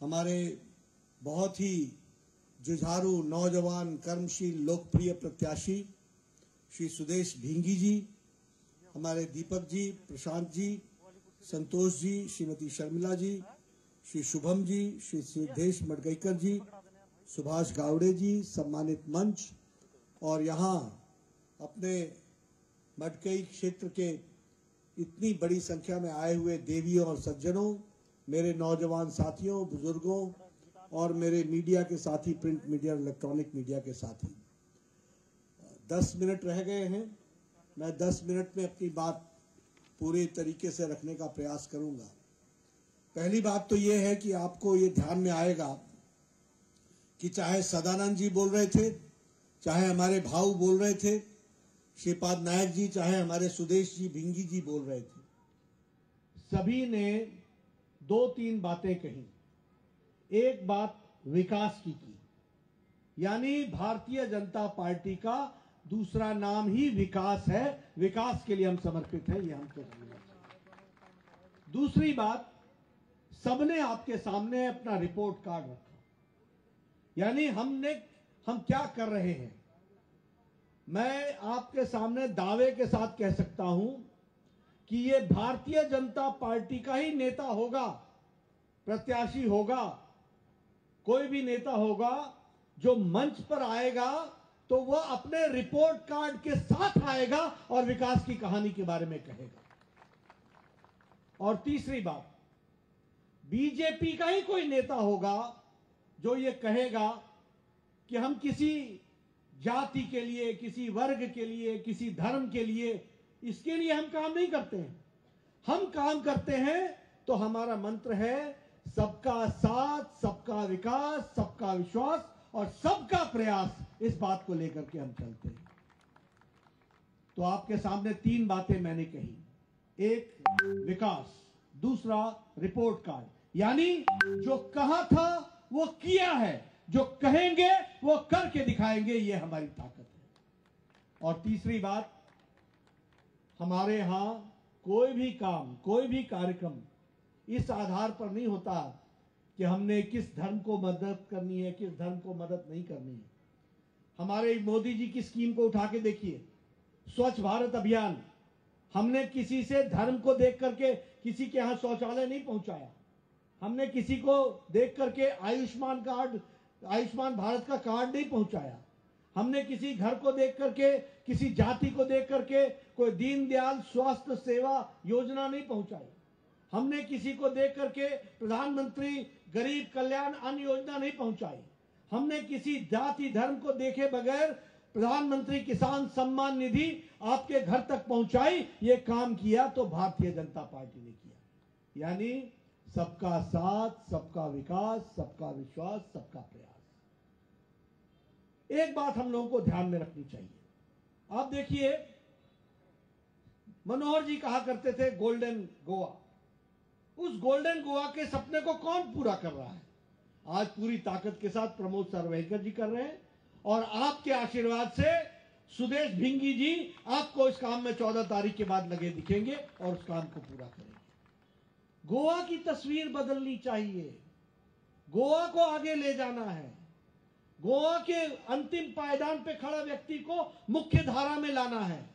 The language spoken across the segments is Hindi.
हमारे बहुत ही जुझारू नौजवान कर्मशील लोकप्रिय प्रत्याशी श्री सुदेश भिंगी जी, हमारे दीपक जी, प्रशांत जी, संतोष जी, श्रीमती शर्मिला जी, श्री शुभम जी, श्री सिद्धेश मडगईकर जी, सुभाष गावड़े जी, सम्मानित मंच और यहाँ अपने मडकई क्षेत्र के इतनी बड़ी संख्या में आए हुए देवियों और सज्जनों, मेरे नौजवान साथियों, बुजुर्गों और मेरे मीडिया के साथी, प्रिंट मीडिया, इलेक्ट्रॉनिक मीडिया के साथी, 10 मिनट रह गए हैं। मैं 10 मिनट में अपनी बात पूरे तरीके से रखने का प्रयास करूंगा। पहली बात तो यह है कि आपको ये ध्यान में आएगा कि चाहे सदानंद जी बोल रहे थे, चाहे हमारे भाऊ बोल रहे थे, श्रीपाद नायक जी, चाहे हमारे सुदेश जी भिंगी जी बोल रहे थे, सभी ने 2-3 बातें कही। एक बात विकास की, यानी भारतीय जनता पार्टी का दूसरा नाम ही विकास है। विकास के लिए हम समर्पित हैं, ये हमको समझना चाहिए। दूसरी बात, सबने आपके सामने अपना रिपोर्ट कार्ड रखा, यानी हम क्या कर रहे हैं। मैं आपके सामने दावे के साथ कह सकता हूं कि ये भारतीय जनता पार्टी का ही नेता होगा, प्रत्याशी होगा। कोई भी नेता होगा जो मंच पर आएगा तो वह अपने रिपोर्ट कार्ड के साथ आएगा और विकास की कहानी के बारे में कहेगा। और तीसरी बात, बीजेपी का ही कोई नेता होगा जो ये कहेगा कि हम किसी जाति के लिए, किसी वर्ग के लिए, किसी धर्म के लिए, इसके लिए हम काम नहीं करते हैं। हम काम करते हैं तो हमारा मंत्र है सबका साथ, सबका विकास, सबका विश्वास और सबका प्रयास। इस बात को लेकर के हम चलते हैं। तो आपके सामने 3 बातें मैंने कही। एक विकास, दूसरा रिपोर्ट कार्ड, यानी जो कहा था वो किया है, जो कहेंगे वो करके दिखाएंगे, ये हमारी ताकत है। और तीसरी बात, हमारे यहां कोई भी काम, कोई भी कार्यक्रम इस आधार पर नहीं होता कि हमने किस धर्म को मदद करनी है, किस धर्म को मदद नहीं करनी है। हमारे मोदी जी की स्कीम को उठा के देखिए, स्वच्छ भारत अभियान, हमने किसी से धर्म को देख करके किसी के यहां शौचालय नहीं पहुंचाया। हमने किसी को देख करके आयुष्मान भारत का कार्ड नहीं पहुंचाया। हमने किसी घर को देख करके, किसी जाति को देख करके कोई दीनदयाल स्वास्थ्य सेवा योजना नहीं पहुंचाई। हमने किसी को देख करके प्रधानमंत्री गरीब कल्याण अन्न योजना नहीं पहुंचाई। हमने किसी जाति धर्म को देखे बगैर प्रधानमंत्री किसान सम्मान निधि आपके घर तक पहुंचाई। ये काम किया तो भारतीय जनता पार्टी ने किया, यानी सबका साथ, सबका विकास, सबका विश्वास, सबका प्रयास। एक बात हम लोगों को ध्यान में रखनी चाहिए। आप देखिए, मनोहर जी कहा करते थे गोल्डन गोवा। उस गोल्डन गोवा के सपने को कौन पूरा कर रहा है? आज पूरी ताकत के साथ प्रमोद सरवैकर जी कर रहे हैं और आपके आशीर्वाद से सुदेश भिंगी जी आपको इस काम में 14 तारीख के बाद लगे दिखेंगे और उस काम को पूरा करेंगे। गोवा की तस्वीर बदलनी चाहिए, गोवा को आगे ले जाना है, गोवा के अंतिम पायदान पे खड़ा व्यक्ति को मुख्य धारा में लाना है,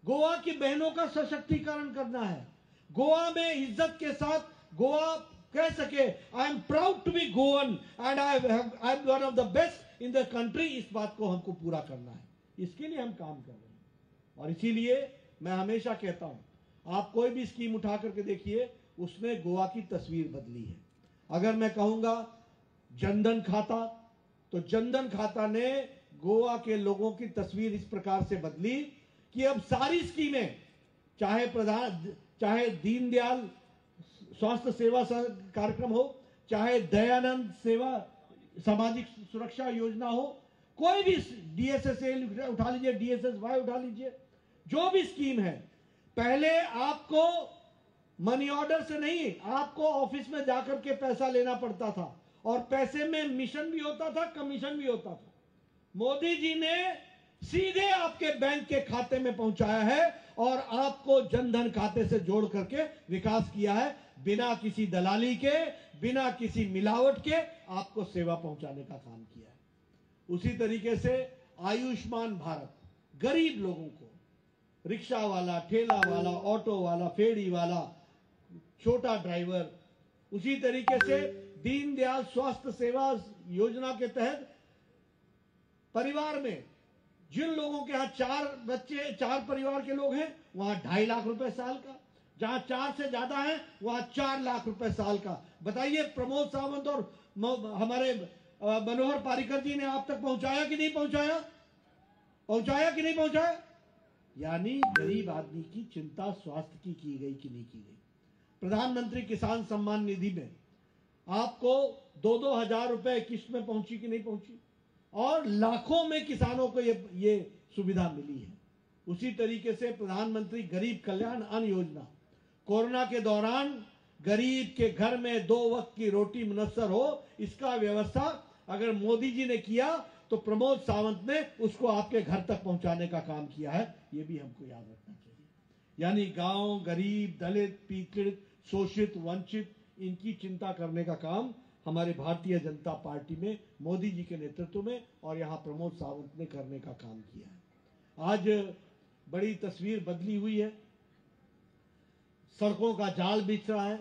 गोवा की बहनों का सशक्तिकरण करना है, गोवा में इज्जत के साथ गोवा कह सके I am proud to be Goan and I am one of the best in the country. इस बात को हमको पूरा करना है, इसके लिए हम काम कर रहे हैं। और इसीलिए मैं हमेशा कहता हूं, आप कोई भी स्कीम उठा करके देखिए, उसने गोवा की तस्वीर बदली है। अगर मैं कहूंगा जनधन खाता, तो जनधन खाता ने गोवा के लोगों की तस्वीर इस प्रकार से बदली कि अब सारी स्कीमें, चाहे दीनदयाल स्वास्थ्य सेवा कार्यक्रम हो, चाहे दयानंद सेवा सामाजिक सुरक्षा योजना हो, कोई भी DSS उठा लीजिए, DSS-Y उठा लीजिए, जो भी स्कीम है, पहले आपको मनी ऑर्डर से नहीं, आपको ऑफिस में जाकर के पैसा लेना पड़ता था और पैसे में मिशन भी होता था, कमीशन भी होता था। मोदी जी ने सीधे आपके बैंक के खाते में पहुंचाया है और आपको जनधन खाते से जोड़ करके विकास किया है। बिना किसी दलाली के, बिना किसी मिलावट के आपको सेवा पहुंचाने का काम किया है। उसी तरीके से आयुष्मान भारत गरीब लोगों को, रिक्शा वाला, ठेला वाला, ऑटो वाला, फेरी वाला, छोटा ड्राइवर, उसी तरीके से दीनदयाल स्वास्थ्य सेवा योजना के तहत परिवार में जिन लोगों के यहां 4 बच्चे, 4 परिवार के लोग हैं, वहां 2.5 लाख रुपए साल का, जहां 4 से ज्यादा है वहां 4 लाख रुपए साल का। बताइए प्रमोद सावंत और हमारे मनोहर पारीकर जी ने आप तक पहुंचाया कि नहीं पहुंचाया? पहुंचाया कि नहीं पहुंचाया? यानी गरीब आदमी की चिंता स्वास्थ्य की गई कि नहीं की गई। प्रधानमंत्री किसान सम्मान निधि में आपको 2-2 हजार रुपए किस्त में पहुंची कि नहीं पहुंची, और लाखों में किसानों को ये सुविधा मिली है। उसी तरीके से प्रधानमंत्री गरीब कल्याण अन्न योजना, कोरोना के दौरान गरीब के घर में 2 वक्त की रोटी मुयस्सर हो, इसका व्यवस्था अगर मोदी जी ने किया तो प्रमोद सावंत ने उसको आपके घर तक पहुंचाने का काम किया है। ये भी हमको याद रखना चाहिए। यानी गांव, गरीब, दलित, पीड़ित, शोषित, वंचित, इनकी चिंता करने का काम हमारे भारतीय जनता पार्टी में मोदी जी के नेतृत्व में और यहां प्रमोद सावंत ने करने का काम किया है। आज बड़ी तस्वीर बदली हुई है, सड़कों का जाल बिछ रहा है,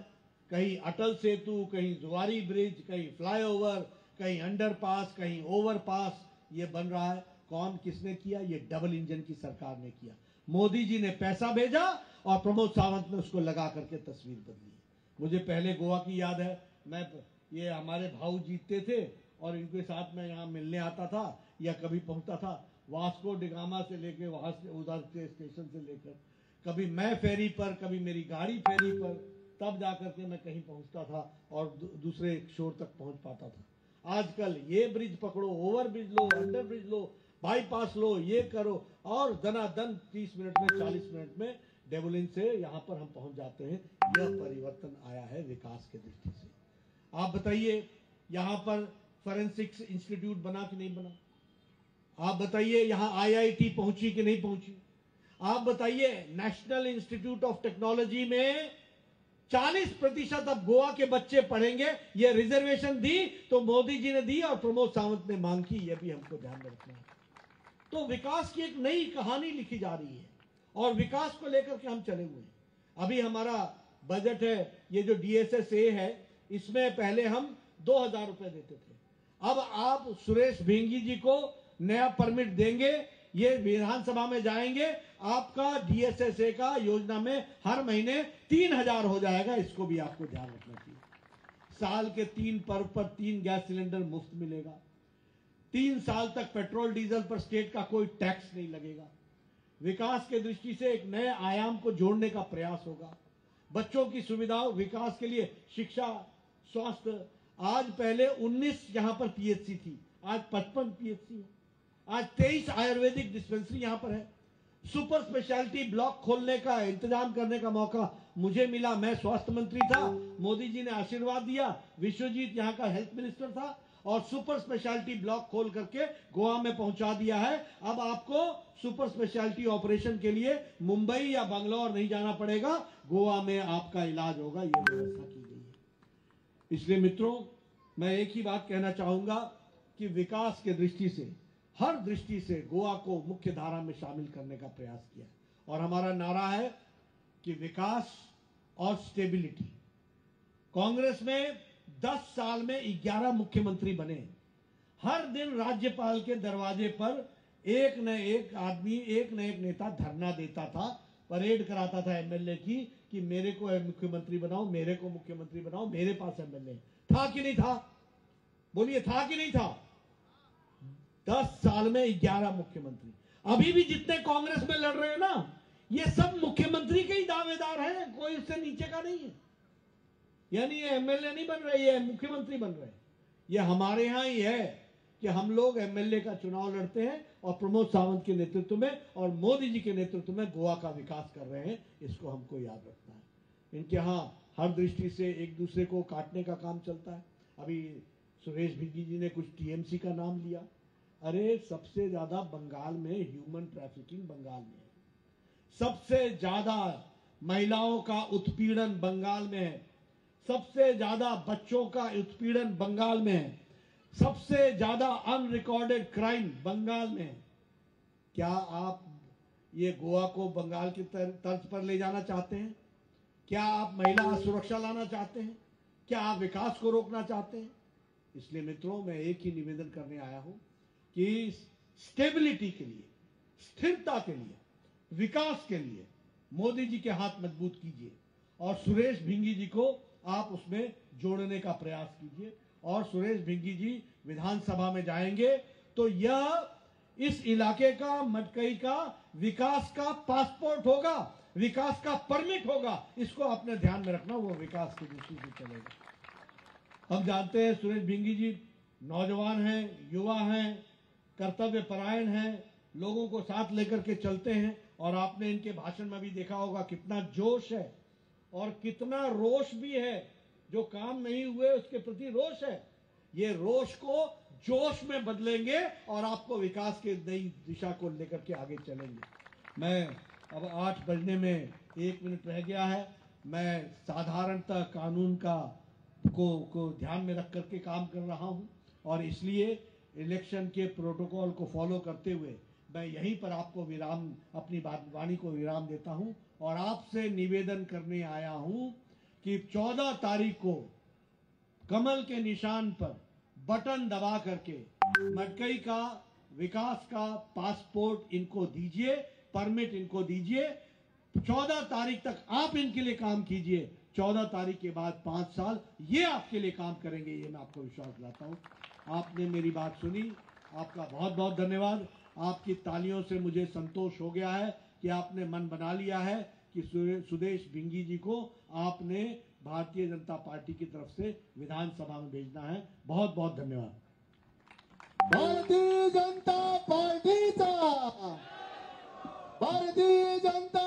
कहीं अटल सेतु, कहीं जुआरी ब्रिज, कहीं फ्लाईओवर, कहीं अंडरपास, कहीं ओवरपास, ये बन रहा है। कौन, किसने किया? ये डबल इंजन की सरकार ने किया। मोदी जी ने पैसा भेजा और प्रमोद सावंत ने उसको लगा करके तस्वीर बदली। मुझे पहले गोवा की याद है, मैं ये हमारे भाऊ जीतते थे और इनके साथ मैं यहाँ मिलने आता था या कभी पहुंचता था, वास्को डिगामा से लेके वहां से उधर से स्टेशन से लेकर, कभी मैं फेरी पर, कभी मेरी गाड़ी फेरी पर, तब जाकर के मैं कहीं पहुंचता था और दूसरे शोर तक पहुंच पाता था। आजकल ये ब्रिज पकड़ो, ओवर ब्रिज लो, अंडर ब्रिज लो, बाईपास लो, ये करो, और दनादन 30 मिनट में, 40 मिनट में डेवलिन से यहां पर हम पहुंच जाते हैं। यह परिवर्तन आया है विकास के दृष्टि से। आप बताइए, यहां पर फॉरेंसिक्स इंस्टीट्यूट बना कि नहीं बना? आप बताइए, यहां आईआईटी पहुंची कि नहीं पहुंची? आप बताइए, नेशनल इंस्टीट्यूट ऑफ टेक्नोलॉजी में 40% अब गोवा के बच्चे पढ़ेंगे। ये रिजर्वेशन दी तो मोदी जी ने दी और प्रमोद सावंत ने मांग की, यह भी हमको ध्यान में रखना है। तो विकास की एक नई कहानी लिखी जा रही है और विकास को लेकर के हम चले हुए हैं। अभी हमारा बजट है, ये जो DSSA है, इसमें पहले हम 2,000 रुपए देते थे। अब आप सुरेश भेंगी जी को नया परमिट देंगे, ये विधानसभा में जाएंगे, आपका DSSA का योजना में हर महीने 3,000 हो जाएगा। इसको भी आपको ध्यान रखना चाहिए। साल के 3 पर्व पर 3 गैस सिलेंडर मुफ्त मिलेगा। 3 साल तक पेट्रोल डीजल पर स्टेट का कोई टैक्स नहीं लगेगा। विकास के दृष्टि से एक नए आयाम को जोड़ने का प्रयास होगा। बच्चों की सुविधाओं, विकास के लिए शिक्षा, स्वास्थ्य, आज पहले 19 यहां पर PHC थी, आज 55 PHC है। आज 23 आयुर्वेदिक डिस्पेंसरी यहां पर है। सुपर स्पेशलिटी ब्लॉक खोलने का इंतजाम करने का मौका मुझे मिला। मैं स्वास्थ्य मंत्री था, मोदी जी ने आशीर्वाद दिया, विश्वजीत यहां का हेल्थ मिनिस्टर था और सुपर स्पेशलिटी ब्लॉक खोल करके गोवा में पहुंचा दिया है। अब आपको सुपर स्पेशलिटी ऑपरेशन के लिए मुंबई या बंगलौर नहीं जाना पड़ेगा, गोवा में आपका इलाज होगा। यह व्यवस्था की गई है। इसलिए मित्रों, मैं एक ही बात कहना चाहूंगा कि विकास के दृष्टि से, हर दृष्टि से गोवा को मुख्य धारा में शामिल करने का प्रयास किया और हमारा नारा है कि विकास और स्टेबिलिटी। कांग्रेस में 10 साल में 11 मुख्यमंत्री बने। हर दिन राज्यपाल के दरवाजे पर एक न एक आदमी, एक न एक नेता धरना देता था, परेड कराता था MLA की कि मेरे को मुख्यमंत्री बनाओ, मेरे को मुख्यमंत्री बनाओ, मेरे पास MLA। था कि नहीं था? बोलिए, था कि नहीं था? 10 साल में 11 मुख्यमंत्री। अभी भी जितने कांग्रेस में लड़ रहे हैं ना, ये सब मुख्यमंत्री के ही दावेदार हैं, कोई उससे नीचे का नहीं है। यानी ये MLA नहीं बन रहे, ये मुख्यमंत्री बन रहे। ये हमारे यहां ही है कि हम लोग MLA का चुनाव लड़ते हैं और प्रमोद सावंत के नेतृत्व में और मोदी जी के नेतृत्व में गोवा का विकास कर रहे हैं। इसको हमको याद रखना है। इनके यहां हर दृष्टि से एक दूसरे को काटने का काम चलता है। अभी सुरेश भिंगी जी ने कुछ TMC का नाम लिया। अरे, सबसे ज्यादा बंगाल में ह्यूमन ट्रैफिकिंग बंगाल में है। सबसे ज्यादा महिलाओं का उत्पीड़न बंगाल में है। सबसे ज्यादा बच्चों का उत्पीड़न बंगाल में है, सबसे ज्यादा अनरिकॉर्डेड क्राइम बंगाल में है। क्या आप ये गोवा को बंगाल की तर्ज पर ले जाना चाहते हैं? क्या आप महिला सुरक्षा लाना चाहते हैं? क्या आप विकास को रोकना चाहते हैं? इसलिए मित्रों, मैं एक ही निवेदन करने आया हूं कि स्टेबिलिटी के लिए, स्थिरता के लिए, विकास के लिए मोदी जी के हाथ मजबूत कीजिए और सुरेश भिंगी जी को आप उसमें जोड़ने का प्रयास कीजिए। और सुरेश भिंगी जी विधानसभा में जाएंगे तो यह इस इलाके का, मटकई का विकास का पासपोर्ट होगा, विकास का परमिट होगा। इसको अपने ध्यान में रखना, वो विकास की दृष्टि से चलेगा। हम जानते हैं सुरेश भिंगी जी नौजवान हैं, युवा हैं, कर्तव्य परायण हैं, लोगों को साथ लेकर के चलते हैं। और आपने इनके भाषण में भी देखा होगा कितना जोश है और कितना रोष भी है। जो काम नहीं हुए उसके प्रति रोष है। ये रोष को जोश में बदलेंगे और आपको विकास की नई दिशा को लेकर के आगे चलेंगे। मैं अब 8 बजने में 1 मिनट रह गया है। मैं साधारणतः कानून को ध्यान में रख करके काम कर रहा हूं और इसलिए इलेक्शन के प्रोटोकॉल को फॉलो करते हुए मैं यहीं पर आपको विराम, अपनी वाणी को विराम देता हूं और आपसे निवेदन करने आया हूं कि 14 तारीख को कमल के निशान पर बटन दबा करके मटकई का विकास का पासपोर्ट इनको दीजिए, परमिट इनको दीजिए। 14 तारीख तक आप इनके लिए काम कीजिए। 14 तारीख के बाद 5 साल ये आपके लिए काम करेंगे, ये मैं आपको विश्वास दिलाता हूं। आपने मेरी बात सुनी, आपका बहुत बहुत धन्यवाद। आपकी तालियों से मुझे संतोष हो गया है कि आपने मन बना लिया है कि सुदेश भिंगी जी को आपने भारतीय जनता पार्टी की तरफ से विधानसभा में भेजना है। बहुत बहुत धन्यवाद। भारतीय जनता पार्टी का, भारतीय जनता